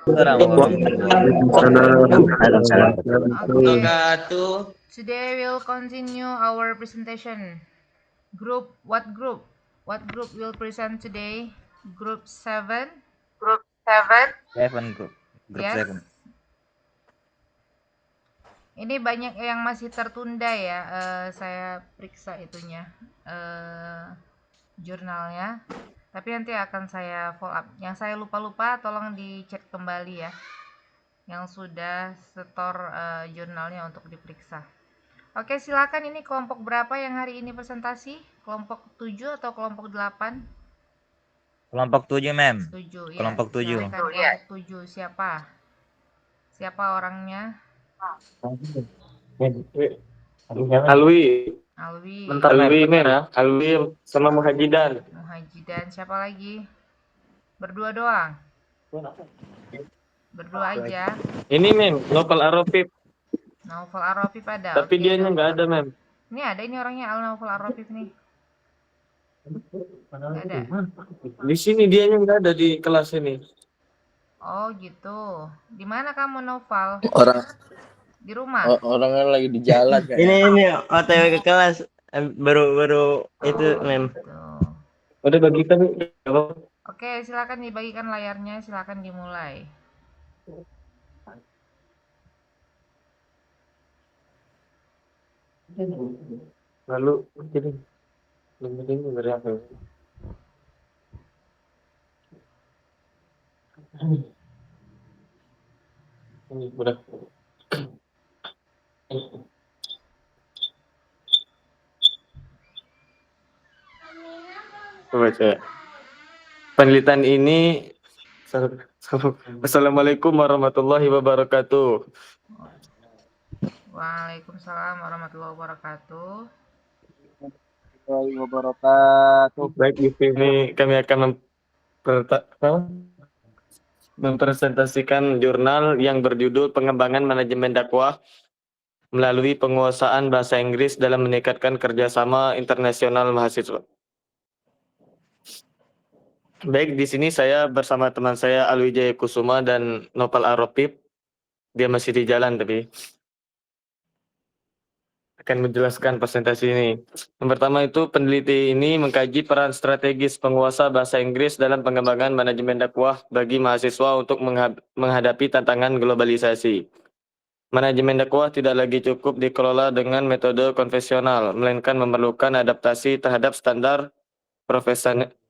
Waalaikumsalam Okay, wabarakatuh. today we'll continue our presentation. What group? What group will present today? Group 7? Group 7. Seven group. Group Yes. seven. Ini banyak yang masih tertunda ya. Saya periksa itunya, jurnalnya. Tapi nanti akan saya follow up. Yang saya lupa-lupa tolong dicek kembali ya. Yang sudah setor jurnalnya untuk diperiksa. Oke, silakan, ini kelompok berapa yang hari ini presentasi? Kelompok 7 atau kelompok 8? Kelompok 7, Mem. 7 ya. Kelompok 7. Silakan kelompok 7. Siapa orangnya? Alwi. Alwi. Alwi merah. Alwi sama Muhajidan. Muhajidan. Siapa lagi? Berdua doang? Berdua aja. Ini Mem, Novel Arofif. Naufal Arofif ada. Tapi Oke, dianya nggak Naufal. ada Mem. Ini ada, ini orangnya Al Naufal Arofif nih. Nggak ada. Di sini dianya nggak ada di kelas ini. Oh gitu. Di mana kamu, Naufal? Orang Di rumah? orangnya lagi di jalan kan. Ini OTW ke kelas. Baru itu, Mem. Tuh. Udah bagi kami. Oke, silakan dibagikan layarnya, silakan dimulai. Lalu ini dari apa? Ini udah. Baca. Penelitian ini. Assalamualaikum warahmatullahi wabarakatuh. Waalaikumsalam warahmatullahi wabarakatuh. Baik, di sini kami akan mempresentasikan jurnal yang berjudul Pengembangan Manajemen Dakwah melalui penguasaan bahasa Inggris dalam meningkatkan kerjasama internasional mahasiswa. Baik, di sini saya bersama teman saya Alwi Jaya Kusuma dan Nopal Arofif. Dia masih di jalan tapi akan menjelaskan presentasi ini. Yang pertama itu, peneliti ini mengkaji peran strategis penguasa bahasa Inggris dalam pengembangan manajemen dakwah bagi mahasiswa untuk menghadapi tantangan globalisasi. Manajemen dakwah tidak lagi cukup dikelola dengan metode konvensional, melainkan memerlukan adaptasi terhadap standar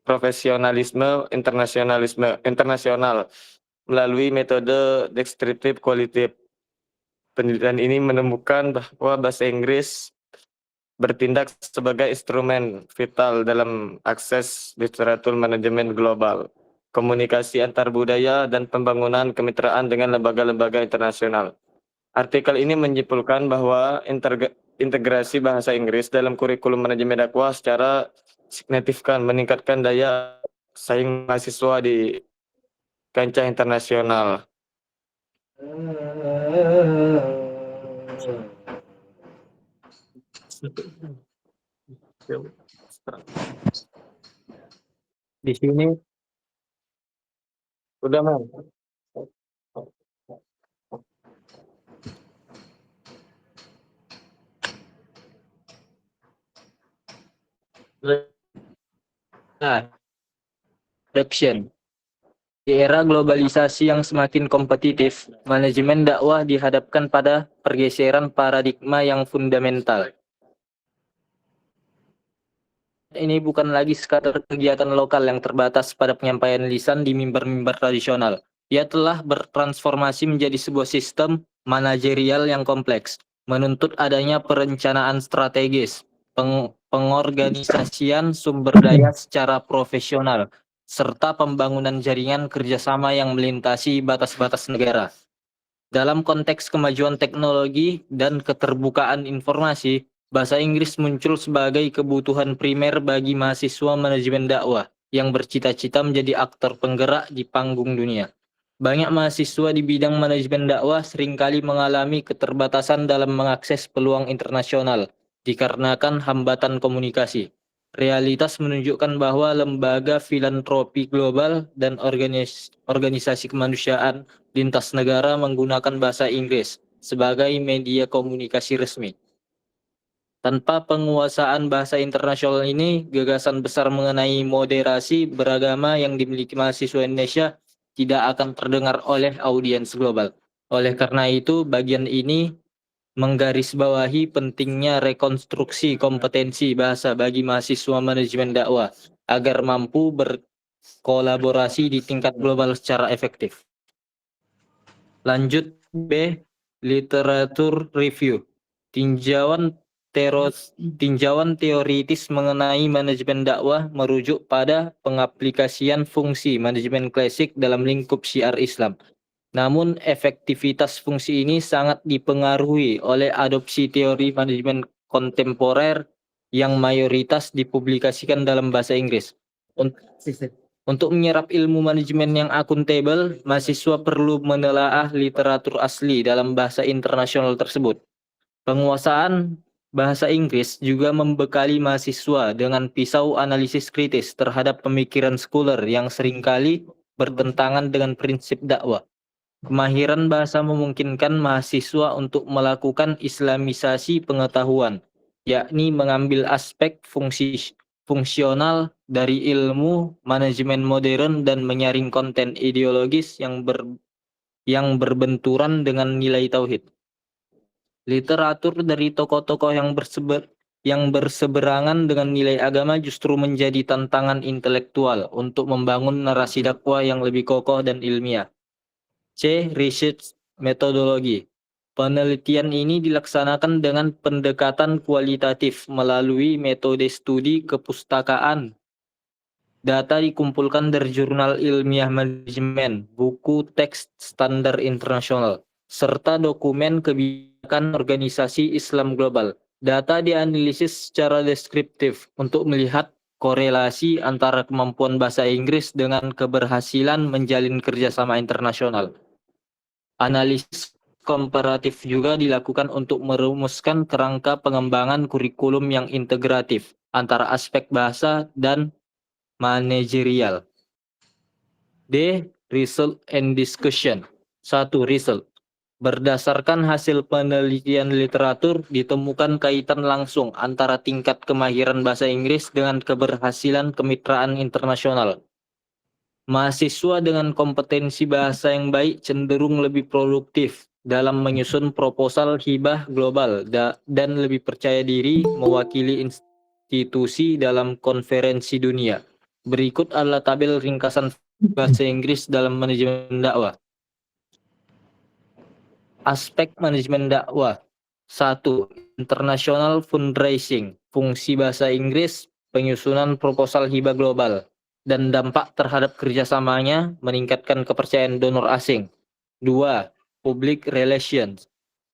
profesionalisme internasional melalui metode descriptive qualitative. Penelitian ini menemukan bahwa bahasa Inggris bertindak sebagai instrumen vital dalam akses literatur manajemen global, komunikasi antar budaya, dan pembangunan kemitraan dengan lembaga-lembaga internasional. Artikel ini menyimpulkan bahwa integrasi bahasa Inggris dalam kurikulum manajemen dakwah secara signifikan meningkatkan daya saing mahasiswa di kancah internasional. Di sini udah Mam. Adoption. Di era globalisasi yang semakin kompetitif, manajemen dakwah dihadapkan pada pergeseran paradigma yang fundamental. Ini bukan lagi sekadar kegiatan lokal yang terbatas pada penyampaian lisan di mimbar-mimbar tradisional. Ia telah bertransformasi menjadi sebuah sistem manajerial yang kompleks, menuntut adanya perencanaan strategis, pengorganisasian sumber daya secara profesional, serta pembangunan jaringan kerjasama yang melintasi batas-batas negara. Dalam konteks kemajuan teknologi dan keterbukaan informasi, bahasa Inggris muncul sebagai kebutuhan primer bagi mahasiswa manajemen dakwah yang bercita-cita menjadi aktor penggerak di panggung dunia. Banyak mahasiswa di bidang manajemen dakwah seringkali mengalami keterbatasan dalam mengakses peluang internasional dikarenakan hambatan komunikasi. Realitas menunjukkan bahwa lembaga filantropi global dan organisasi kemanusiaan lintas negara menggunakan bahasa Inggris sebagai media komunikasi resmi. Tanpa penguasaan bahasa internasional ini, gagasan besar mengenai moderasi beragama yang dimiliki mahasiswa Indonesia tidak akan terdengar oleh audiens global. Oleh karena itu, bagian ini menggarisbawahi pentingnya rekonstruksi kompetensi bahasa bagi mahasiswa manajemen dakwah agar mampu berkolaborasi di tingkat global secara efektif. Lanjut B, literatur review. Tinjauan teoritis mengenai manajemen dakwah merujuk pada pengaplikasian fungsi manajemen klasik dalam lingkup syiar Islam. Namun efektivitas fungsi ini sangat dipengaruhi oleh adopsi teori manajemen kontemporer yang mayoritas dipublikasikan dalam bahasa Inggris. Untuk menyerap ilmu manajemen yang akuntabel, mahasiswa perlu menelaah literatur asli dalam bahasa internasional tersebut. Penguasaan bahasa Inggris juga membekali mahasiswa dengan pisau analisis kritis terhadap pemikiran scholar yang seringkali bertentangan dengan prinsip dakwah. Kemahiran bahasa memungkinkan mahasiswa untuk melakukan islamisasi pengetahuan, yakni mengambil aspek fungsional dari ilmu manajemen modern dan menyaring konten ideologis yang berbenturan dengan nilai tauhid. Literatur dari tokoh-tokoh yang berseberangan dengan nilai agama justru menjadi tantangan intelektual untuk membangun narasi dakwah yang lebih kokoh dan ilmiah. C. Research metodologi. Penelitian ini dilaksanakan dengan pendekatan kualitatif melalui metode studi kepustakaan. Data dikumpulkan dari jurnal ilmiah manajemen, buku teks standar internasional, serta dokumen kebijakan organisasi Islam global. Data dianalisis secara deskriptif untuk melihat korelasi antara kemampuan bahasa Inggris dengan keberhasilan menjalin kerjasama internasional. Analisis komparatif juga dilakukan untuk merumuskan kerangka pengembangan kurikulum yang integratif antara aspek bahasa dan manajerial. D. Result and discussion. 1. Result. Berdasarkan hasil penelitian literatur, ditemukan kaitan langsung antara tingkat kemahiran bahasa Inggris dengan keberhasilan kemitraan internasional. Mahasiswa dengan kompetensi bahasa yang baik cenderung lebih produktif dalam menyusun proposal hibah global dan lebih percaya diri mewakili institusi dalam konferensi dunia. Berikut adalah tabel ringkasan bahasa Inggris dalam manajemen dakwah. Aspek manajemen dakwah. 1. International fundraising. Fungsi bahasa Inggris, penyusunan proposal hibah global, dan dampak terhadap kerjasamanya meningkatkan kepercayaan donor asing. 2. Public relations.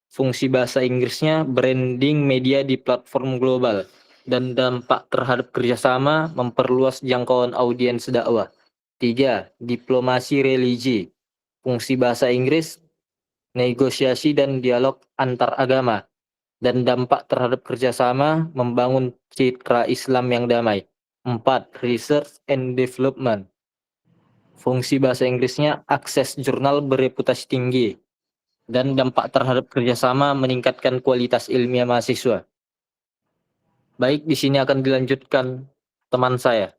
Fungsi bahasa Inggrisnya branding media di platform global, dan dampak terhadap kerjasama memperluas jangkauan audiens dakwah. 3. Diplomasi religi. Fungsi bahasa Inggris, negosiasi dan dialog antar agama, dan dampak terhadap kerjasama membangun citra Islam yang damai. 4. Research and development. Fungsi bahasa Inggrisnya akses jurnal bereputasi tinggi, dan dampak terhadap kerjasama meningkatkan kualitas ilmiah mahasiswa. Baik, di sini akan dilanjutkan teman saya.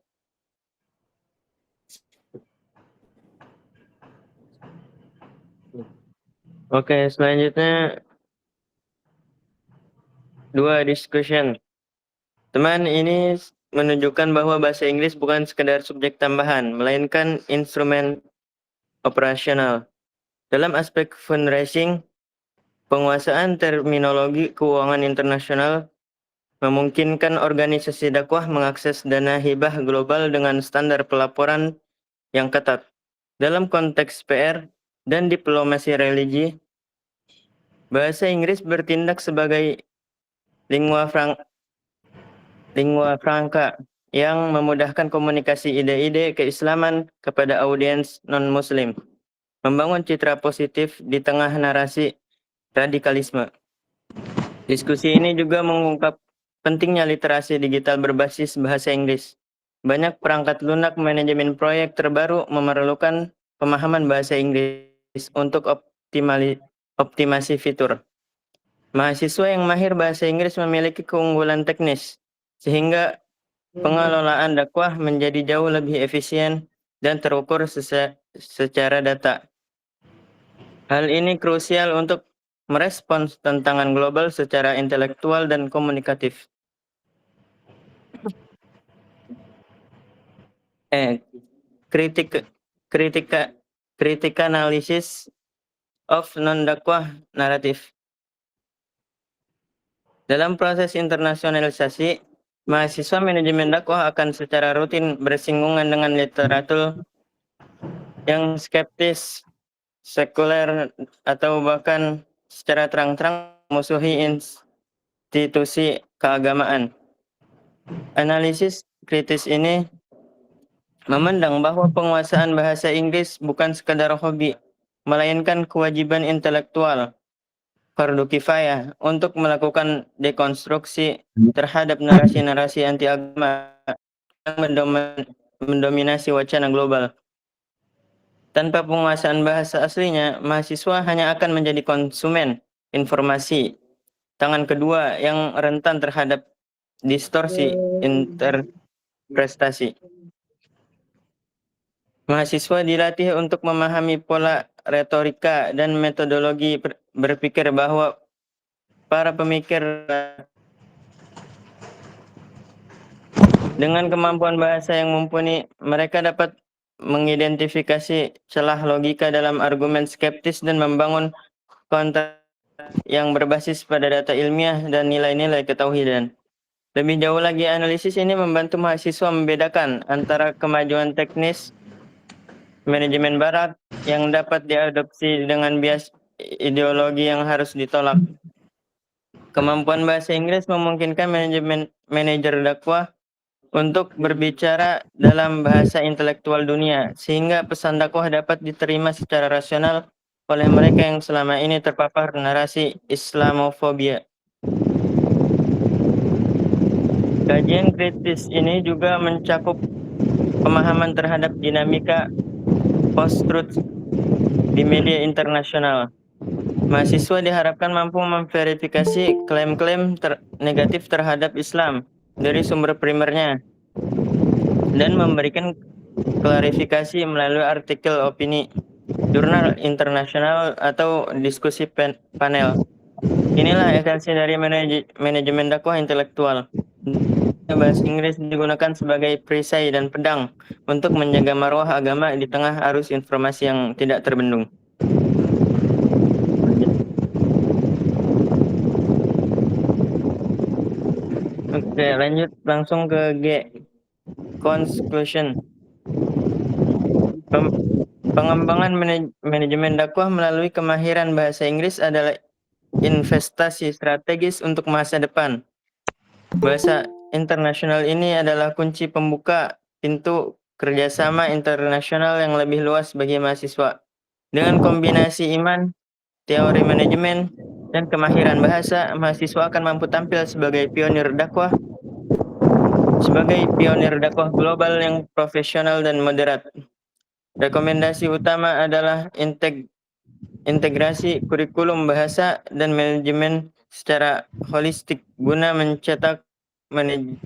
Oke, selanjutnya 2. Discussion. Teman ini menunjukkan bahwa bahasa Inggris bukan sekedar subjek tambahan, melainkan instrumen operasional. Dalam aspek fundraising, penguasaan terminologi keuangan internasional memungkinkan organisasi dakwah mengakses dana hibah global dengan standar pelaporan yang ketat. Dalam konteks PR dan diplomasi religi, bahasa Inggris bertindak sebagai lingua franca yang memudahkan komunikasi ide-ide keislaman kepada audiens non-muslim, membangun citra positif di tengah narasi radikalisme. Diskusi ini juga mengungkap pentingnya literasi digital berbasis bahasa Inggris. Banyak perangkat lunak manajemen proyek terbaru memerlukan pemahaman bahasa Inggris untuk optimasi fitur. Mahasiswa yang mahir bahasa Inggris memiliki keunggulan teknis, sehingga pengelolaan dakwah menjadi jauh lebih efisien dan terukur secara data. Hal ini krusial untuk merespons tantangan global secara intelektual dan komunikatif. Kritik analisis of non-dakwah naratif. Dalam proses internasionalisasi, mahasiswa manajemen dakwah akan secara rutin bersinggungan dengan literatur yang skeptis, sekuler, atau bahkan secara terang-terang memusuhi institusi keagamaan. Analisis kritis ini memandang bahwa penguasaan bahasa Inggris bukan sekadar hobi, melainkan kewajiban intelektual, fardu kifayah, untuk melakukan dekonstruksi terhadap narasi-narasi anti-agama yang mendominasi wacana global. Tanpa penguasaan bahasa aslinya, mahasiswa hanya akan menjadi konsumen informasi tangan kedua yang rentan terhadap distorsi interpretasi. Mahasiswa dilatih untuk memahami pola retorika dan metodologi berpikir bahwa para pemikir dengan kemampuan bahasa yang mumpuni, mereka dapat mengidentifikasi celah logika dalam argumen skeptis dan membangun konten yang berbasis pada data ilmiah dan nilai-nilai ketauhidan. Lebih jauh lagi, analisis ini membantu mahasiswa membedakan antara kemajuan teknis manajemen barat yang dapat diadopsi dengan bias ideologi yang harus ditolak. Kemampuan bahasa Inggris memungkinkan manajer dakwah untuk berbicara dalam bahasa intelektual dunia, sehingga pesan dakwah dapat diterima secara rasional oleh mereka yang selama ini terpapar narasi Islamofobia. Kajian kritis ini juga mencakup pemahaman terhadap dinamika post-truth di media internasional. Mahasiswa diharapkan mampu memverifikasi klaim-klaim negatif terhadap Islam dari sumber primernya dan memberikan klarifikasi melalui artikel opini, jurnal internasional, atau diskusi panel. Inilah esensi dari manajemen dakwah intelektual. Bahasa Inggris digunakan sebagai perisai dan pedang untuk menjaga marwah agama di tengah arus informasi yang tidak terbendung. Oke, lanjut langsung ke G. Conclusion. Pengembangan manajemen dakwah melalui kemahiran bahasa Inggris adalah investasi strategis untuk masa depan. Bahasa internasional ini adalah kunci pembuka pintu kerjasama internasional yang lebih luas bagi mahasiswa. Dengan kombinasi iman, teori manajemen, dan kemahiran bahasa, mahasiswa akan mampu tampil sebagai pionir dakwah global yang profesional dan moderat. Rekomendasi utama adalah integrasi kurikulum bahasa dan manajemen secara holistik guna mencetak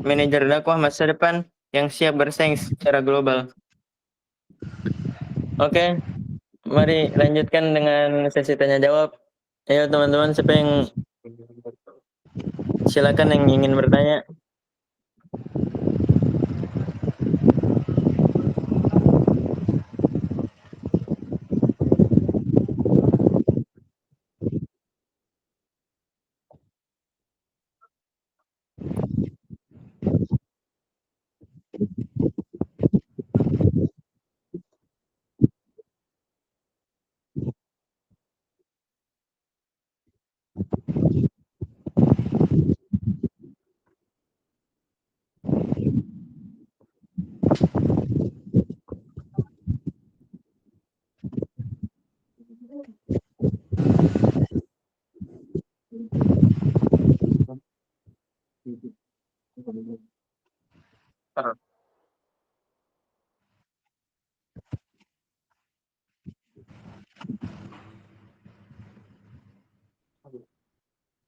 manajer dakwah masa depan yang siap bersaing secara global. Oke, mari lanjutkan dengan sesi tanya jawab. Ayo teman-teman, silakan yang ingin bertanya.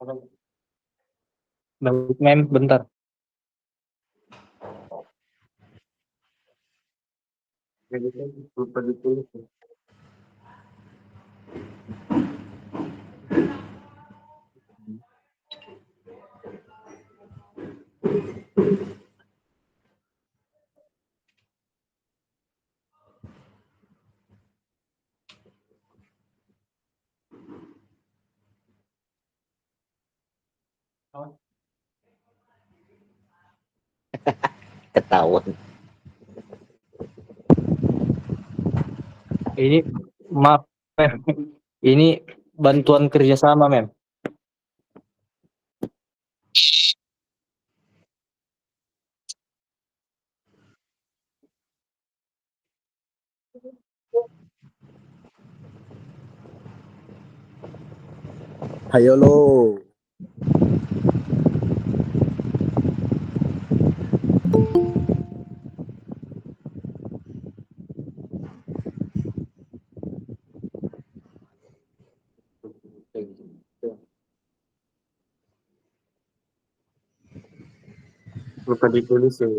Baik, mem, bentar. Lupa ditulis. Ketahuan. Ini maaf, mem. Ini bantuan kerjasama, mem. Hayo lo. Lupa ditulis ya.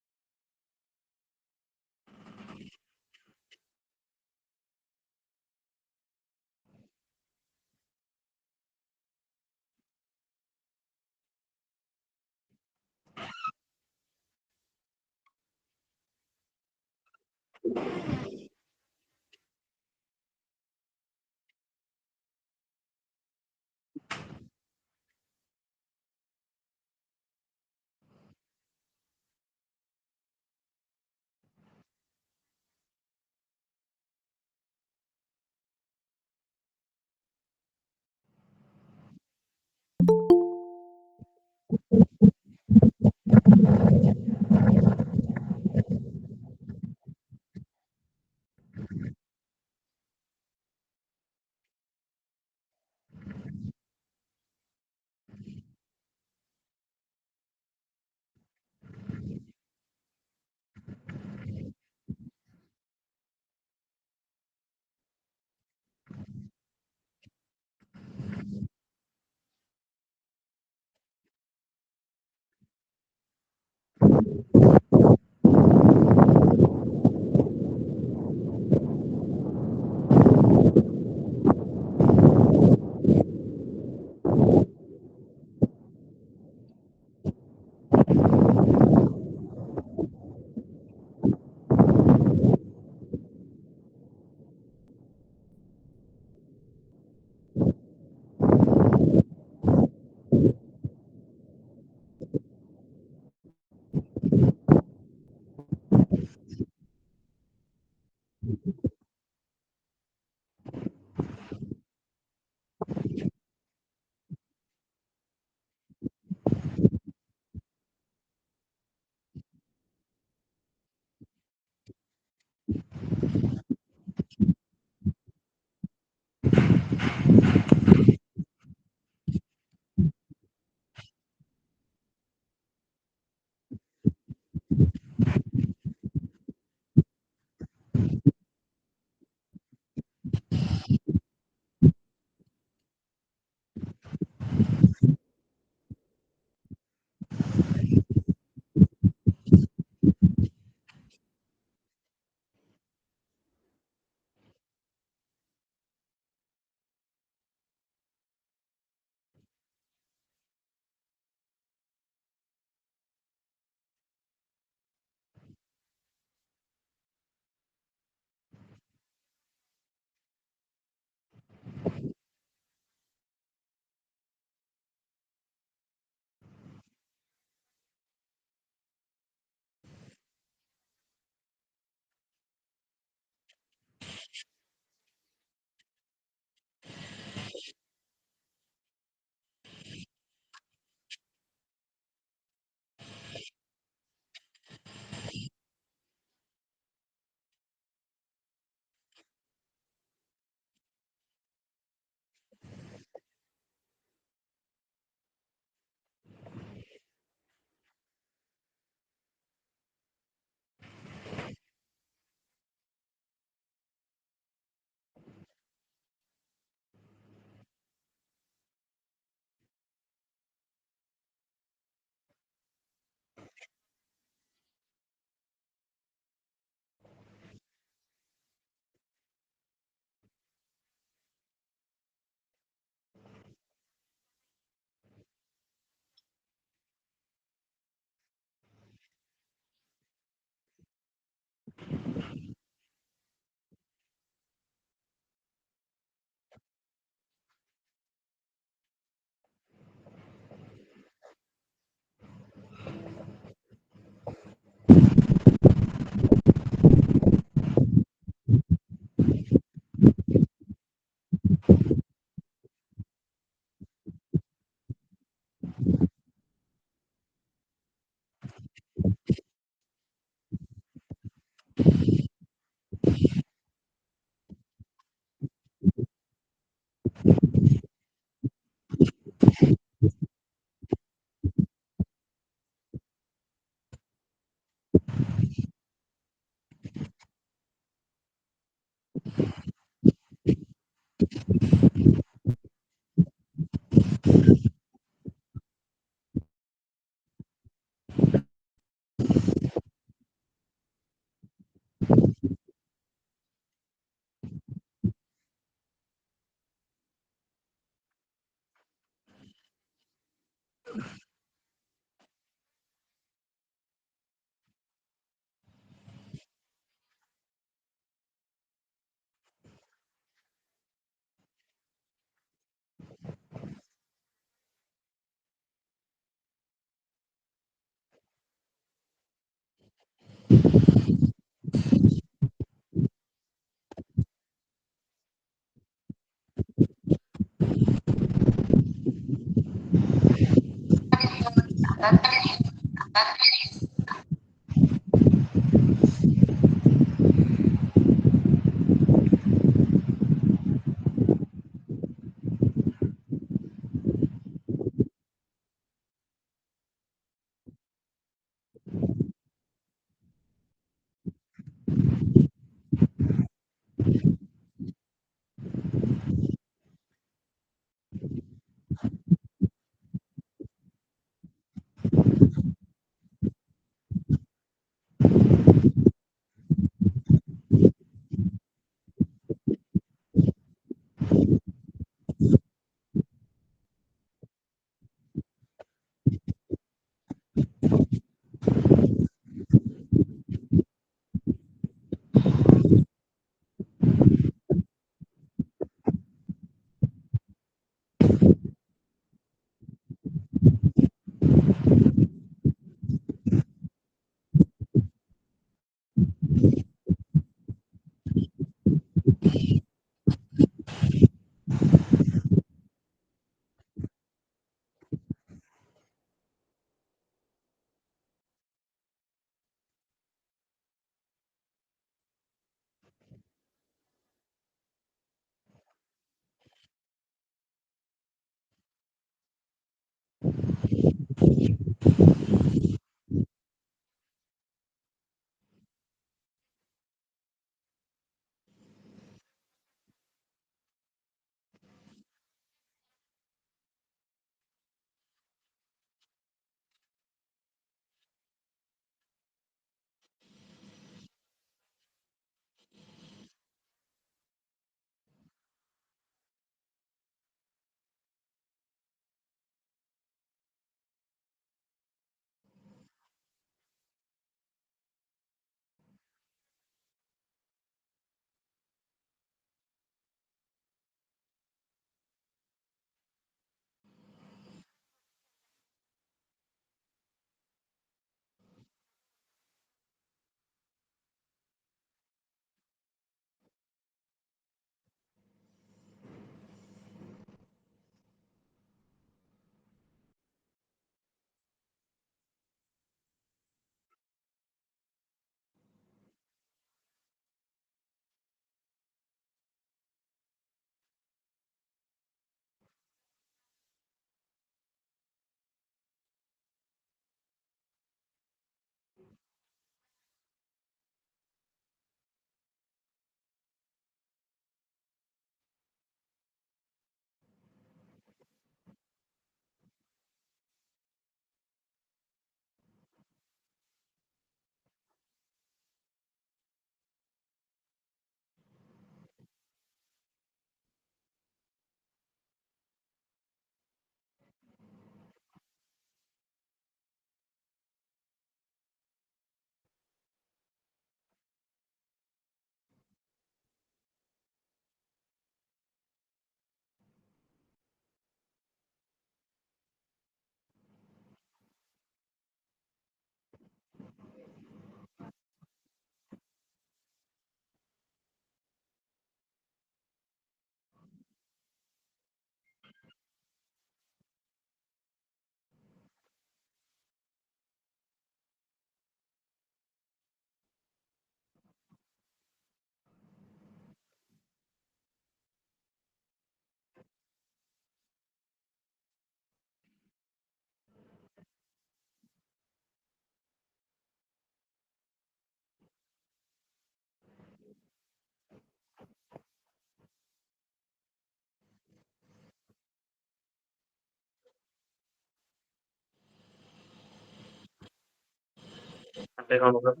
Sampai kelompok berapa?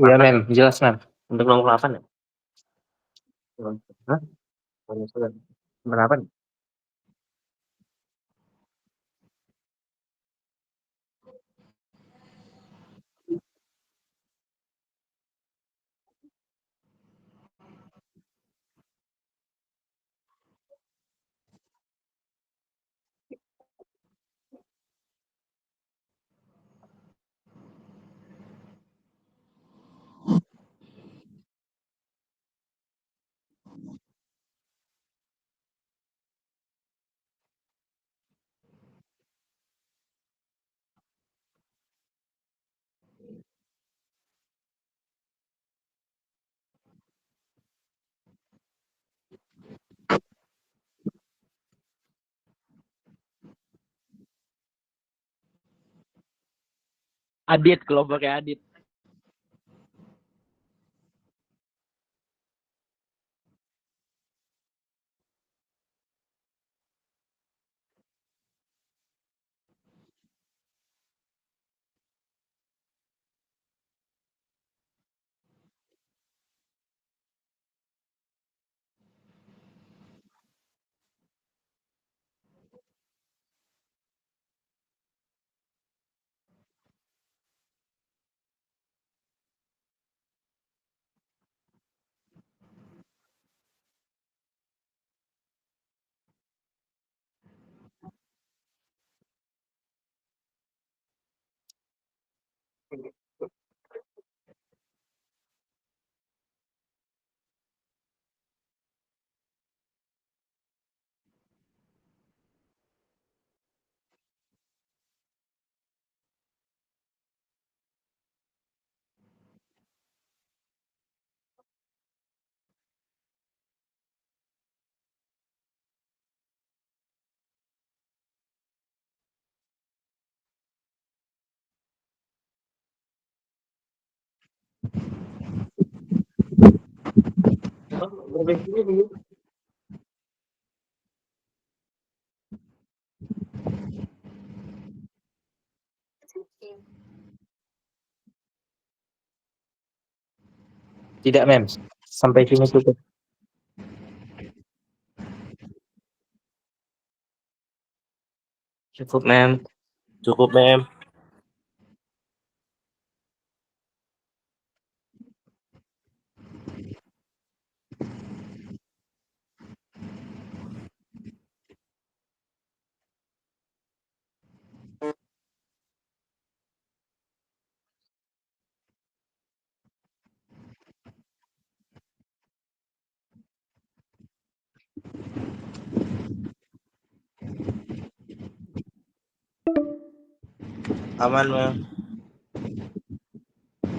Iya, Mem. Jelas, Mem. Untuk kelompok 8 ya? Hah? Berapa nih? Adit, kelompoknya Adit. Tidak, Mem. Sampai sini cukup. Cukup, Mem. Cukup, Mem. Aman, Mem.